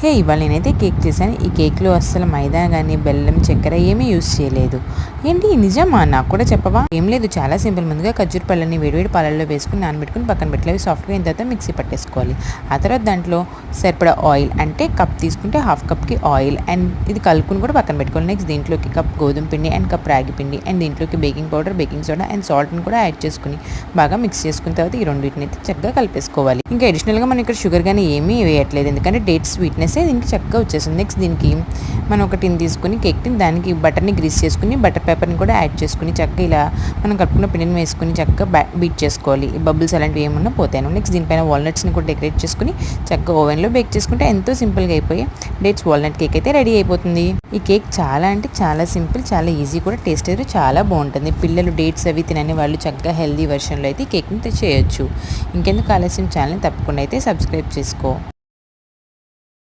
హే ఇవాళ నేనైతే కేక్ చేశాను. ఈ కేక్లో అస్సలు మైదా కానీ బెల్లం చక్కెర ఏమీ యూస్ చేయలేదు. ఏంటి నిజమా? నాకు కూడా చెప్పవా? ఏం లేదు, చాలా సింపుల్. ముందుగా ఖర్జూర పళ్ళని వేడివేడి పాలల్లో వేసుకుని నానబెట్టుకుని పక్కన పెట్టలేవి సాఫ్ట్గా అయిన తర్వాత మిక్సీ పట్టేసుకోవాలి. ఆ తర్వాత దాంట్లో సరిపడా ఆయిల్, అంటే కప్ తీసుకుంటే హాఫ్ కప్కి ఆయిల్ అండ్ ఇది కలుపుకుని కూడా పక్కన పెట్టుకోవాలి. నెక్స్ట్ దీంట్లోకి కప్ గోధుమ పిండి అండ్ కప్ రాగి పిండి అండ్ దీంట్లోకి baking powder, baking soda and సాల్ట్ని కూడా యాడ్ చేసుకుని బాగా మిక్స్ చేసుకున్న తర్వాత ఈ రెండింటిని అయితే చక్కగా కలిపేసుకోవాలి. ఇంకా అడిషనల్గా మనం ఇక్కడ షుగర్ కానీ ఏమీ వేయట్లేదు, ఎందుకంటే డేట్ స్వీట్నెస్ దీనికి చక్కగా వచ్చేసింది. నెక్స్ట్ దీనికి మనం ఒక టిన్ తీసుకుని కేక్ టిన్, దానికి బటర్ని గ్రీస్ చేసుకుని బటర్ పేపర్ని కూడా యాడ్ చేసుకుని చక్కగా ఇలా మనం కలుపుకున్న పిండిని వేసుకుని చక్కగా బీట్ చేసుకోవాలి. బబుల్స్ అలాంటివి ఏమన్నా పోతాను. నెక్స్ట్ దీనిపైన వాల్నట్స్ని కూడా డెకరేట్ చేసుకుని చక్కగా ఓవెన్లో బేక్ చేసుకుంటే ఎంతో సింపుల్గా అయిపోయి డేట్స్ వాల్నట్ కేక్ అయితే రెడీ అయిపోతుంది. ఈ కేక్ చాలా అంటే చాలా సింపుల్, చాలా ఈజీ కూడా, టేస్ట్ అయితే చాలా బాగుంటుంది. పిల్లలు డేట్స్ అవి తినని వాళ్ళు చక్కగా హెల్దీ వెర్షన్లో అయితే ఈ కేక్ని చేయొచ్చు. ఇంకెందుకు ఆలస్యం, ఛానల్ని తప్పకుండా అయితే సబ్స్క్రైబ్ చేసుకో.